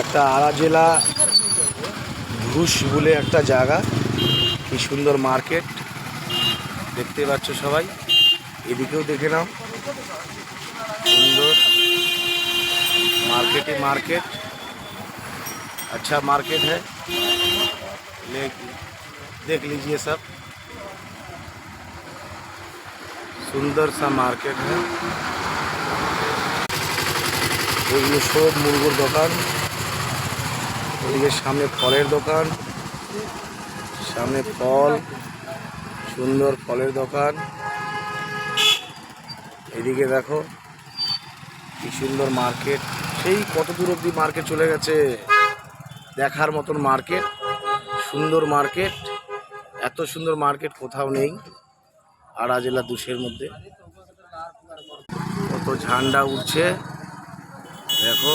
একটা আড়া জেলা ঘুষ বলে একটা জায়গা, কি সুন্দর মার্কেট দেখতে পাচ্ছ সবাই। এদিকেও দেখে নাও, সুন্দর मार्केट ही मार्केट, अच्छा मार्केट है, देख लीजिए सब, सुंदर सा मार्केट है। এগুলো সব মুরগোর দোকান, ওদিকে সামনে ফলের দোকান, সামনে ফল, সুন্দর ফলের দোকান। এদিকে দেখো কি সুন্দর মার্কেট, সেই কত দূর অব্দি মার্কেট চলে গেছে, দেখার মতন মার্কেট, সুন্দর মার্কেট। এত সুন্দর মার্কেট কোথাও নেই আড়া জেলা দুশের মধ্যে। কত ঝান্ডা উঠছে দেখো।